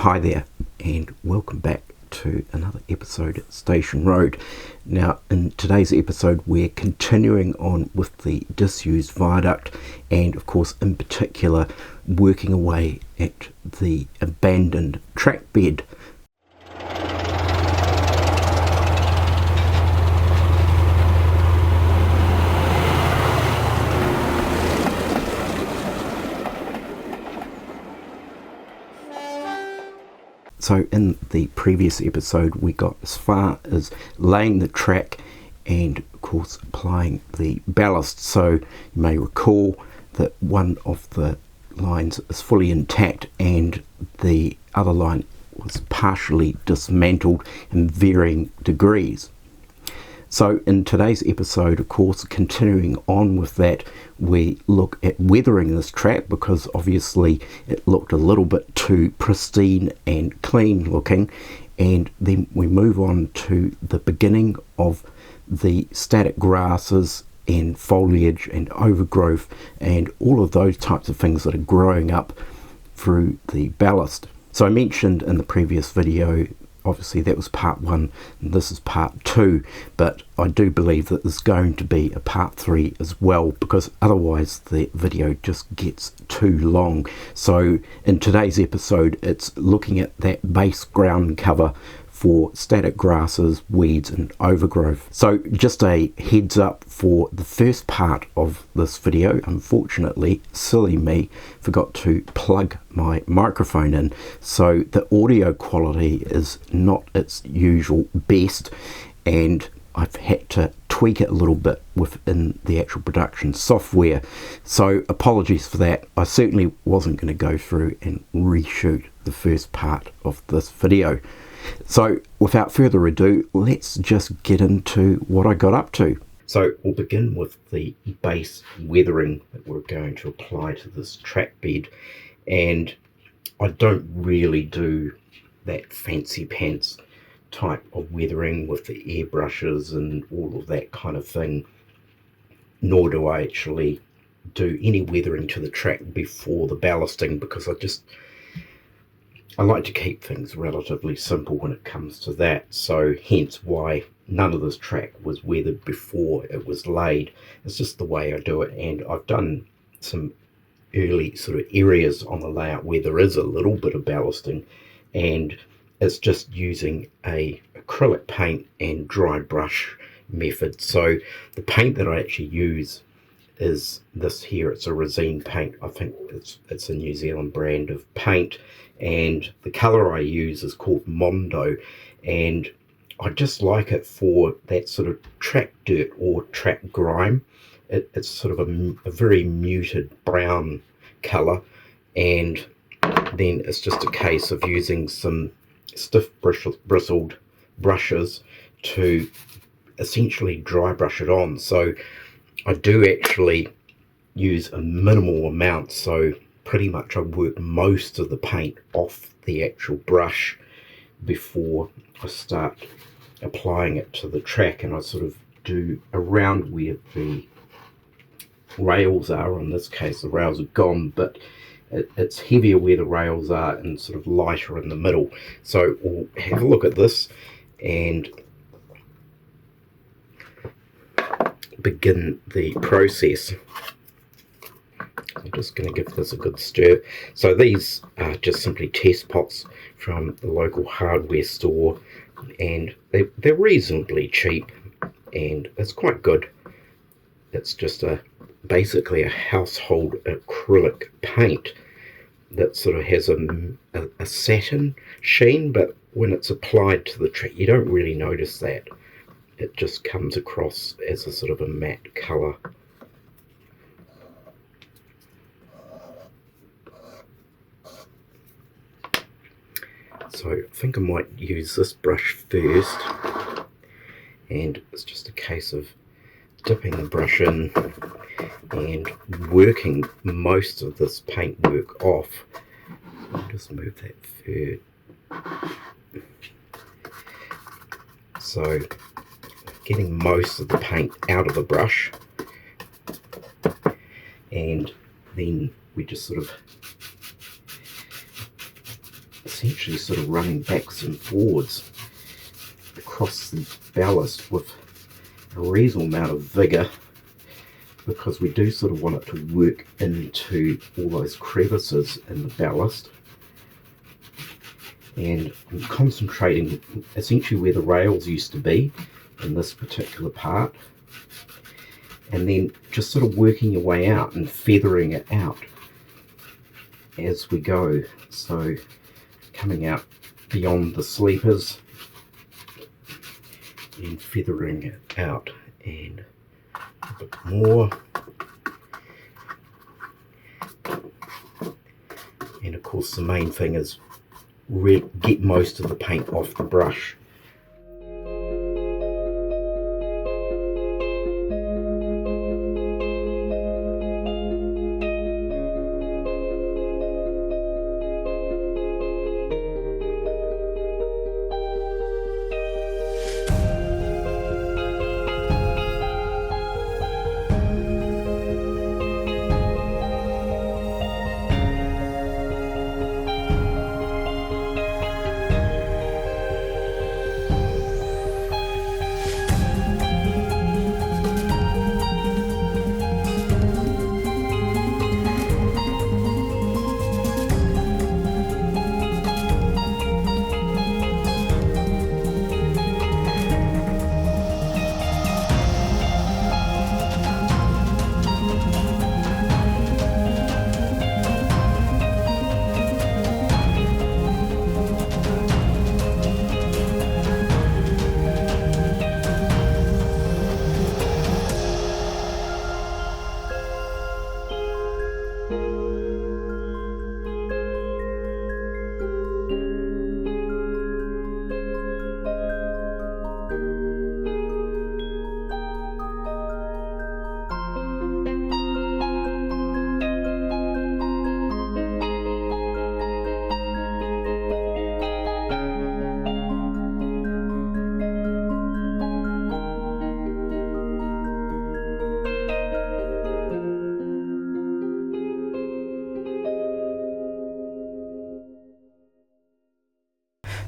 Hi there, and welcome back to another episode at Station Road. Now, in today's episode, we're continuing on with the disused viaduct, and of course, in particular, working away at the abandoned trackbed. So in the previous episode we got as far as laying the track and of course applying the ballast. So you may recall that one of the lines is fully intact and the other line was partially dismantled in varying degrees. So in today's episode, of course, continuing on with that, we look at weathering this track because obviously it looked a little bit too pristine and clean looking, and then we move on to the beginning of the static grasses and foliage and overgrowth and all of those types of things that are growing up through the ballast. So I mentioned in the previous video, obviously that was part 1 and this is part 2, but I do believe that there's going to be a part 3 as well, because otherwise the video just gets too long. So in today's episode it's looking at that base ground cover for static grasses, weeds and overgrowth. So just a heads up for the first part of this video. Unfortunately, silly me, forgot to plug my microphone in, so the audio quality is not its usual best, and I've had to tweak it a little bit within the actual production software. So apologies for that. I certainly wasn't going to go through and reshoot the first part of this video. So without further ado, let's just get into what I got up to. So we'll begin with the base weathering that we're going to apply to this track bed, and I don't really do that fancy pants type of weathering with the airbrushes and all of that kind of thing, nor do I actually do any weathering to the track before the ballasting, because I like to keep things relatively simple when it comes to that. So hence why none of this track was weathered before it was laid. It's just the way I do it, and I've done some early sort of areas on the layout where there is a little bit of ballasting, and it's just using a acrylic paint and dry brush method. So the paint that I actually use is this here. It's a resin paint. I think it's a New Zealand brand of paint, and the color I use is called Mondo, and I just like it for that sort of track dirt or track grime. It's sort of a very muted brown color, and then it's just a case of using some stiff bristled brushes to essentially dry brush it on. So I do actually use a minimal amount, so pretty much I work most of the paint off the actual brush before I start applying it to the track, and I sort of do around where the rails are. In this case the rails are gone, but it's heavier where the rails are and sort of lighter in the middle. So we'll have a look at this and begin the process. I'm just going to give this a good stir. So these are just simply test pots from the local hardware store, and they're reasonably cheap and it's quite good. It's just basically a household acrylic paint that sort of has a satin sheen, but when it's applied to the track you don't really notice that. It just comes across as a sort of a matte colour. So I think I might use this brush first, and it's just a case of dipping the brush in and working most of this paintwork off. I'll just move that third. So getting most of the paint out of the brush, and then we just sort of essentially sort of running backwards and forwards across the ballast with a reasonable amount of vigour, because we do sort of want it to work into all those crevices in the ballast. And I'm concentrating essentially where the rails used to be in this particular part, and then just sort of working your way out and feathering it out as we go. So coming out beyond the sleepers and feathering it out, and a bit more, and of course the main thing is get most of the paint off the brush.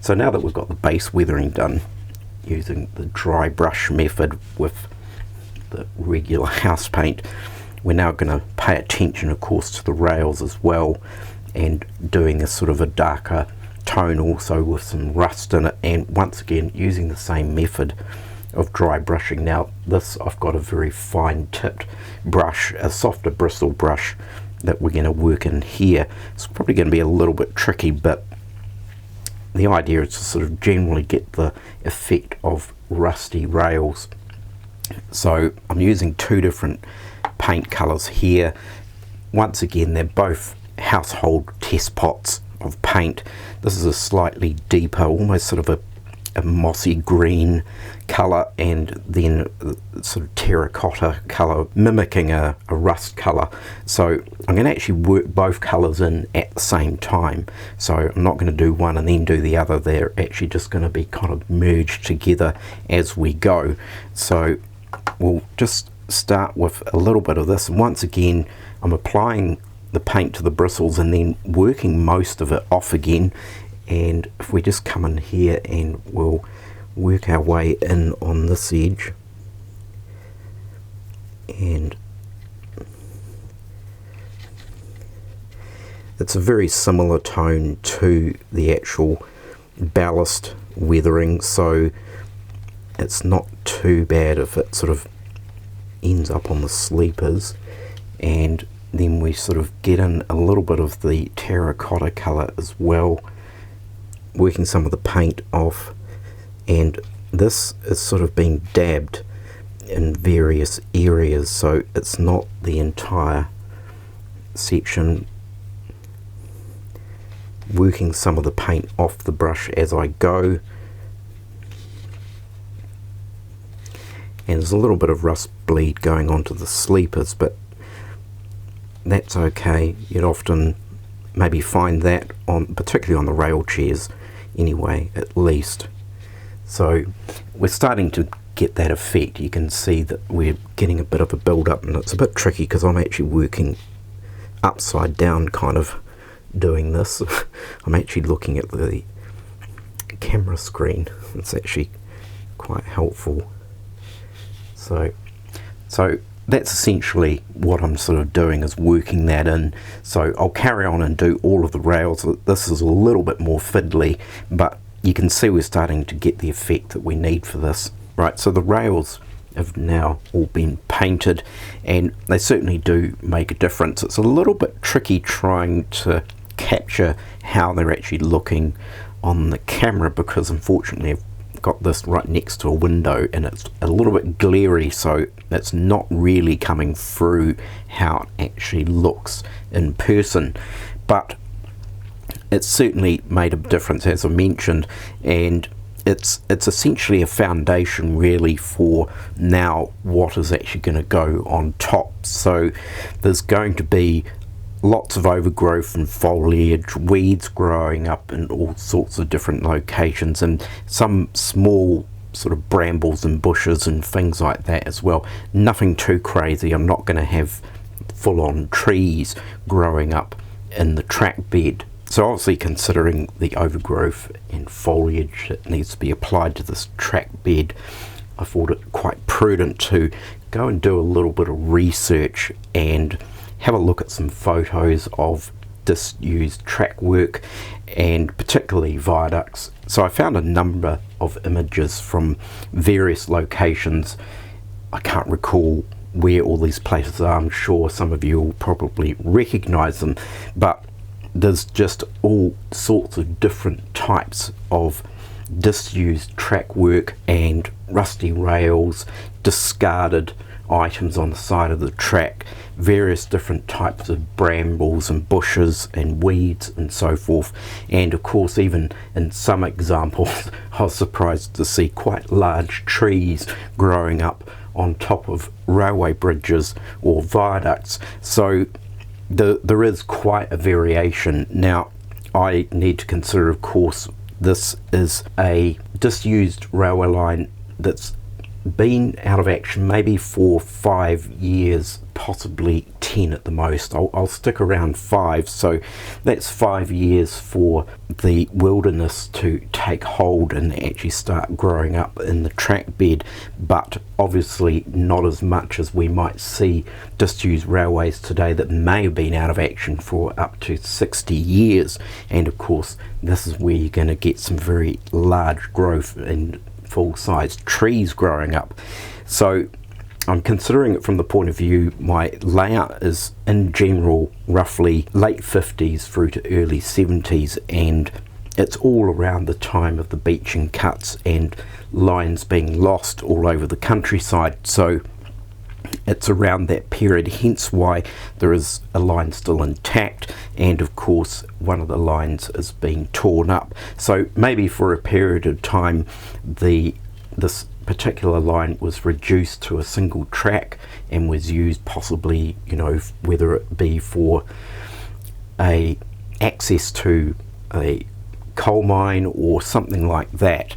So now that we've got the base weathering done using the dry brush method with the regular house paint, we're now going to pay attention of course to the rails as well, and doing a sort of a darker tone also with some rust in it, and once again using the same method of dry brushing. Now this, I've got a very fine tipped brush, a softer bristle brush that we're going to work in here. It's probably going to be a little bit tricky, but the idea is to sort of generally get the effect of rusty rails. So I'm using two different paint colours here. Once again, they're both household test pots of paint. This is a slightly deeper, almost sort of a mossy green colour, and then sort of terracotta colour mimicking a rust colour. So I'm going to actually work both colours in at the same time, so I'm not going to do one and then do the other. They're actually just going to be kind of merged together as we go. So we'll just start with a little bit of this, and once again I'm applying the paint to the bristles and then working most of it off again. And if we just come in here and we'll work our way in on this edge, and it's a very similar tone to the actual ballast weathering, so it's not too bad if it sort of ends up on the sleepers. And then we sort of get in a little bit of the terracotta colour as well, working some of the paint off, and this is sort of being dabbed in various areas, so it's not the entire section. Working some of the paint off the brush as I go, and there's a little bit of rust bleed going onto the sleepers, but that's okay. You'd often maybe find that on, particularly on the rail chairs anyway, at least. So we're starting to get that effect. You can see that we're getting a bit of a build up, and it's a bit tricky because I'm actually working upside down kind of doing this, I'm actually looking at the camera screen. It's actually quite helpful. So that's essentially what I'm sort of doing, is working that in. So I'll carry on and do all of the rails. This is a little bit more fiddly, but you can see we're starting to get the effect that we need for this. Right, so the rails have now all been painted, and they certainly do make a difference. It's a little bit tricky trying to capture how they're actually looking on the camera, because unfortunately I've got this right next to a window and it's a little bit glary, so it's not really coming through how it actually looks in person. But it's certainly made a difference, as I mentioned, and it's essentially a foundation really for now what is actually going to go on top. So there's going to be lots of overgrowth and foliage, weeds growing up in all sorts of different locations, and some small sort of brambles and bushes and things like that as well. Nothing too crazy. I'm not going to have full-on trees growing up in the track bed. So obviously, considering the overgrowth and foliage that needs to be applied to this track bed, I thought it quite prudent to go and do a little bit of research and have a look at some photos of disused track work, and particularly viaducts. So I found a number of images from various locations. I can't recall where all these places are. I'm sure some of you will probably recognize them, but there's just all sorts of different types of disused track work and rusty rails, discarded items on the side of the track, various different types of brambles and bushes and weeds and so forth. And of course, even in some examples, I was surprised to see quite large trees growing up on top of railway bridges or viaducts. So there is quite a variation. Now, I need to consider, of course, this is a disused railway line that's been out of action maybe for 5 years, possibly 10 at the most. I'll stick around 5, so that's 5 years for the wilderness to take hold and actually start growing up in the track bed, but obviously not as much as we might see disused railways today that may have been out of action for up to 60 years. And of course, this is where you're going to get some very large growth and full-sized trees growing up. So I'm considering it from the point of view, my layout is in general roughly late 50s through to early 70s, and it's all around the time of the beaching cuts and lines being lost all over the countryside. So it's around that period, hence why there is a line still intact, and of course one of the lines is being torn up. So maybe for a period of time this particular line was reduced to a single track and was used possibly, you know, whether it be for a access to a coal mine or something like that.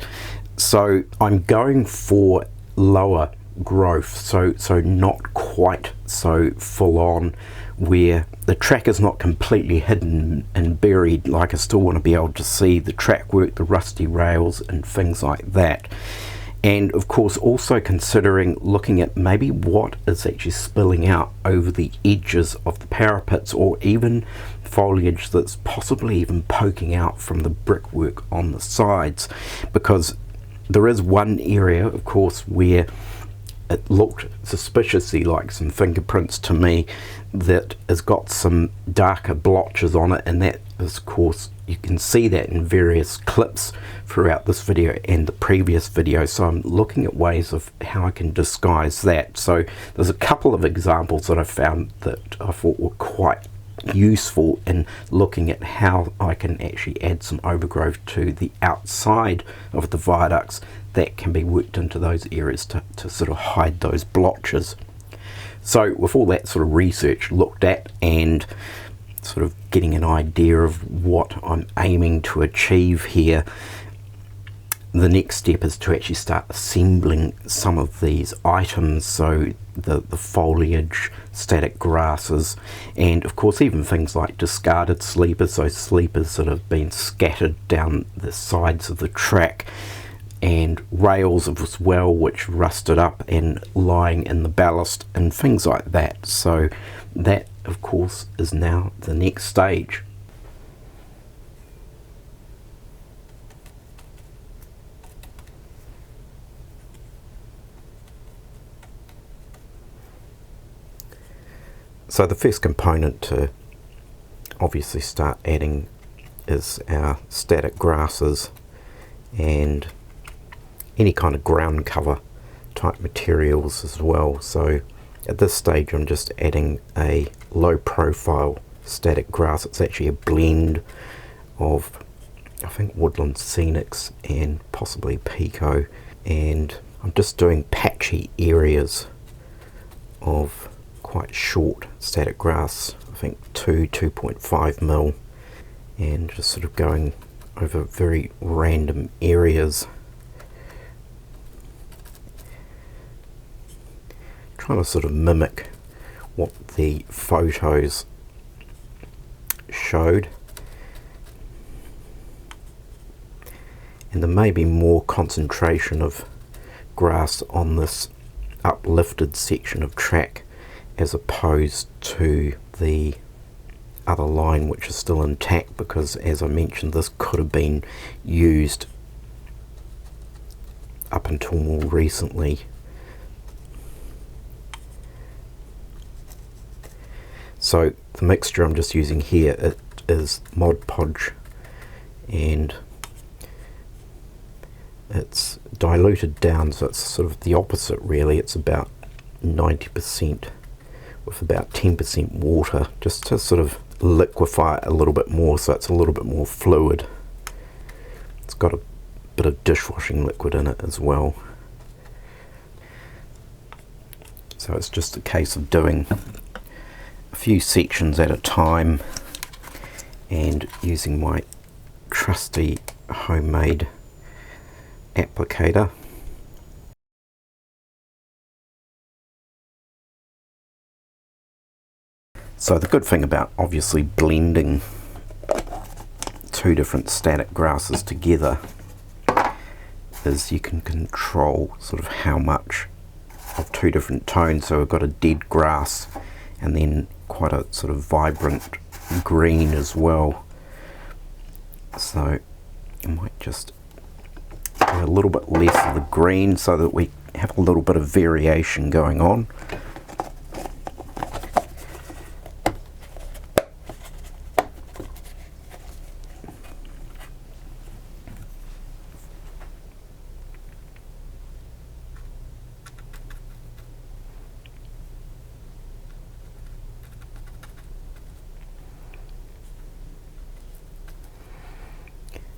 So I'm going for lower growth, so not quite so full on where the track is not completely hidden and buried. Like, I still want to be able to see the track work, the rusty rails and things like that. And of course also considering looking at maybe what is actually spilling out over the edges of the parapets, or even foliage that's possibly even poking out from the brickwork on the sides, because there is one area, of course, where it looked suspiciously like some fingerprints to me that has got some darker blotches on it, and that is, of course, you can see that in various clips throughout this video and the previous video. So I'm looking at ways of how I can disguise that. So there's a couple of examples that I found that I thought were quite useful in looking at how I can actually add some overgrowth to the outside of the viaducts that can be worked into those areas to sort of hide those blotches. So with all that sort of research looked at and sort of getting an idea of what I'm aiming to achieve here, the next step is to actually start assembling some of these items. So the foliage, static grasses, and of course even things like discarded sleepers, so sleepers that have been scattered down the sides of the track, and rails as well which rusted up and lying in the ballast and things like that. So that of course is now the next stage. So the first component to obviously start adding is our static grasses and any kind of ground cover type materials as well. So at this stage I'm just adding a low profile static grass. It's actually a blend of, I think, woodland scenics and possibly pico, and I'm just doing patchy areas of quite short static grass, I think 2.5 mil, and just sort of going over very random areas, trying to sort of mimic what the photos showed. And there may be more concentration of grass on this uplifted section of track as opposed to the other line which is still intact, because as I mentioned, this could have been used up until more recently. So the mixture I'm just using here, it is Mod Podge, and it's diluted down, so it's sort of the opposite really. It's about 90% with about 10% water, just to sort of liquefy it a little bit more so it's a little bit more fluid. It's got a bit of dishwashing liquid in it as well. So it's just a case of doing a few sections at a time and using my trusty homemade applicator. So the good thing about obviously blending two different static grasses together is you can control sort of how much of two different tones. So we've got a dead grass and then quite a sort of vibrant green as well. So I might just do a little bit less of the green so that we have a little bit of variation going on.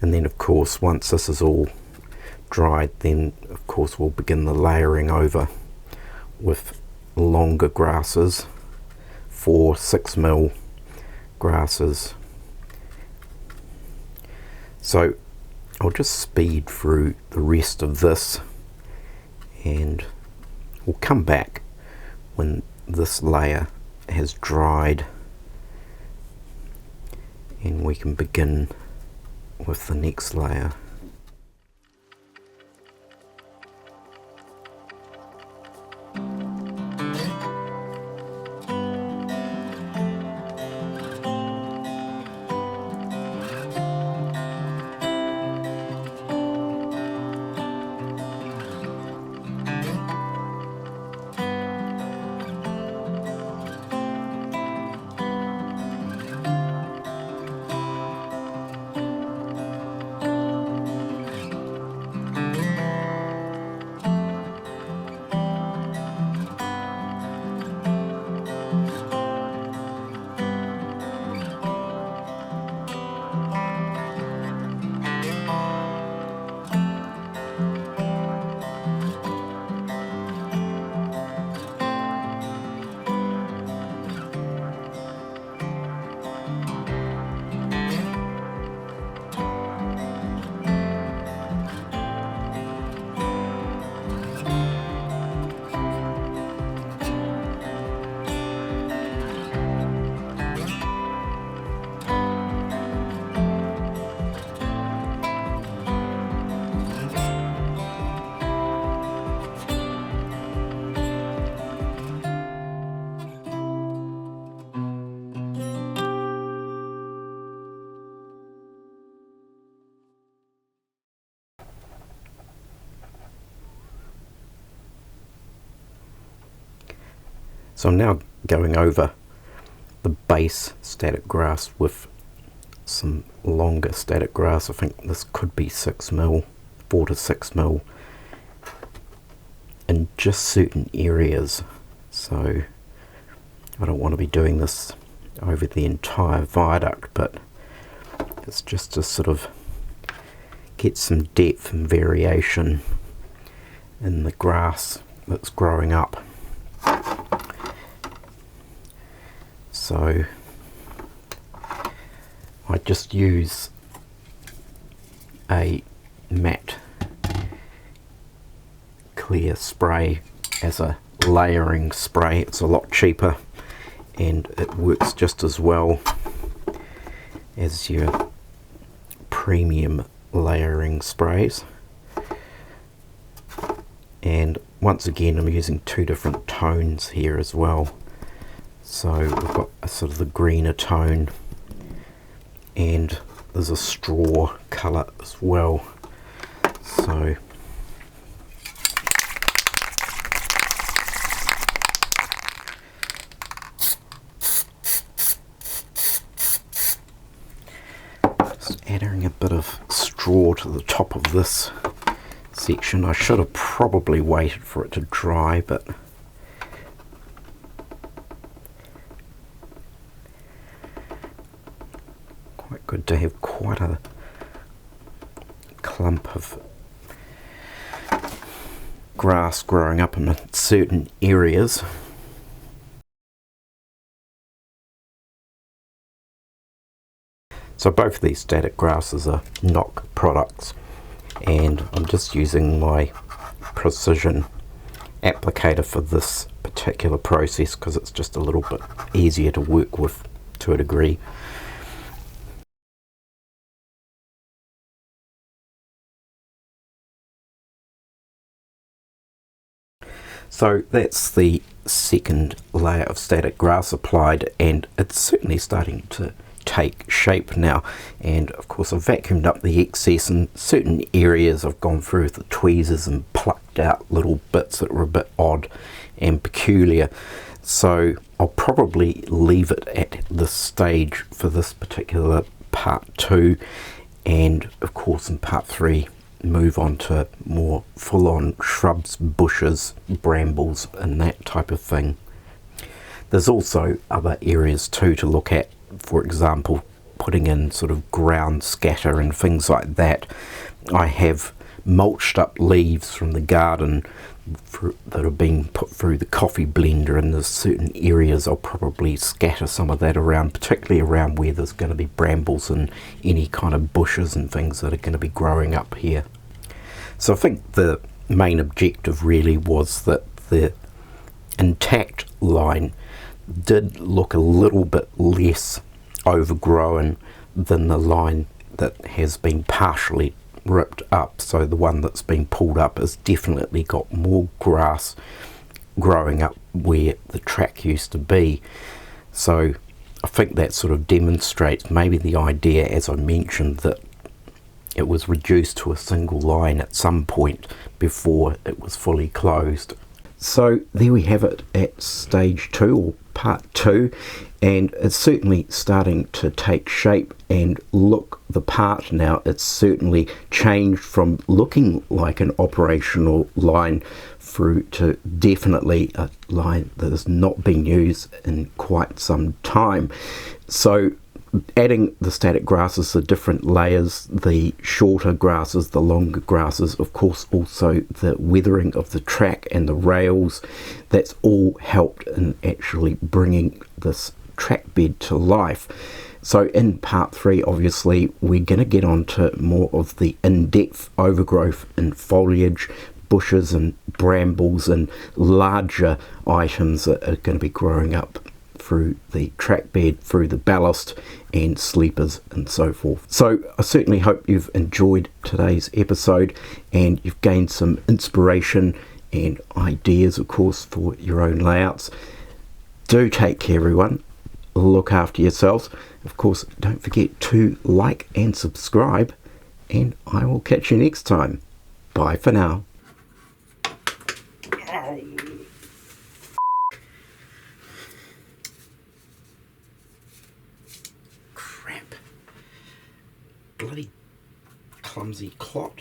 And then of course once this is all dried, then of course we'll begin the layering over with longer grasses, 4-6 mil grasses. So I'll just speed through the rest of this and we'll come back when this layer has dried and we can begin with the next layer. So I'm now going over the base static grass with some longer static grass. I think this could be 6mm, 4 to 6mm, in just certain areas. So I don't want to be doing this over the entire viaduct, but it's just to sort of get some depth and variation in the grass that's growing up. So I just use a matte clear spray as a layering spray. It's a lot cheaper and it works just as well as your premium layering sprays. And once again, I'm using two different tones here as well. So we've got a sort of the greener tone, and there's a straw colour as well. So just adding a bit of straw to the top of this section. I should have probably waited for it to dry, but quite good to have quite a clump of grass growing up in certain areas. So both of these static grasses are knock products, and I'm just using my precision applicator for this particular process because it's just a little bit easier to work with to a degree. So that's the second layer of static grass applied, and it's certainly starting to take shape now. And of course I've vacuumed up the excess. In certain areas I've gone through with the tweezers and plucked out little bits that were a bit odd and peculiar. So I'll probably leave it at this stage for this particular part 2, and of course in part 3 move on to more full-on shrubs, bushes, brambles and that type of thing. There's also other areas too to look at, for example putting in sort of ground scatter and things like that. I have mulched up leaves from the garden that have been put through the coffee blender, and there's certain areas I'll probably scatter some of that around, particularly around where there's going to be brambles and any kind of bushes and things that are going to be growing up here. So I think the main objective really was that the intact line did look a little bit less overgrown than the line that has been partially ripped up. So the one that's been pulled up has definitely got more grass growing up where the track used to be. So I think that sort of demonstrates maybe the idea, as I mentioned, that it was reduced to a single line at some point before it was fully closed. So there we have it at stage 2 or part 2, and it's certainly starting to take shape and look the part now. It's certainly changed from looking like an operational line through to definitely a line that has not been used in quite some time. So adding the static grasses, the different layers, the shorter grasses, the longer grasses, of course also the weathering of the track and the rails, that's all helped in actually bringing this track bed to life. So in part 3 obviously we're going to get on to more of the in-depth overgrowth and foliage, bushes and brambles and larger items that are going to be growing up through the track bed, through the ballast and sleepers and so forth. So I certainly hope you've enjoyed today's episode and you've gained some inspiration and ideas, of course, for your own layouts. Do take care, everyone. Look after yourselves. Of course, don't forget to like and subscribe, and I will catch you next time. Bye for now. bloody clumsy clot.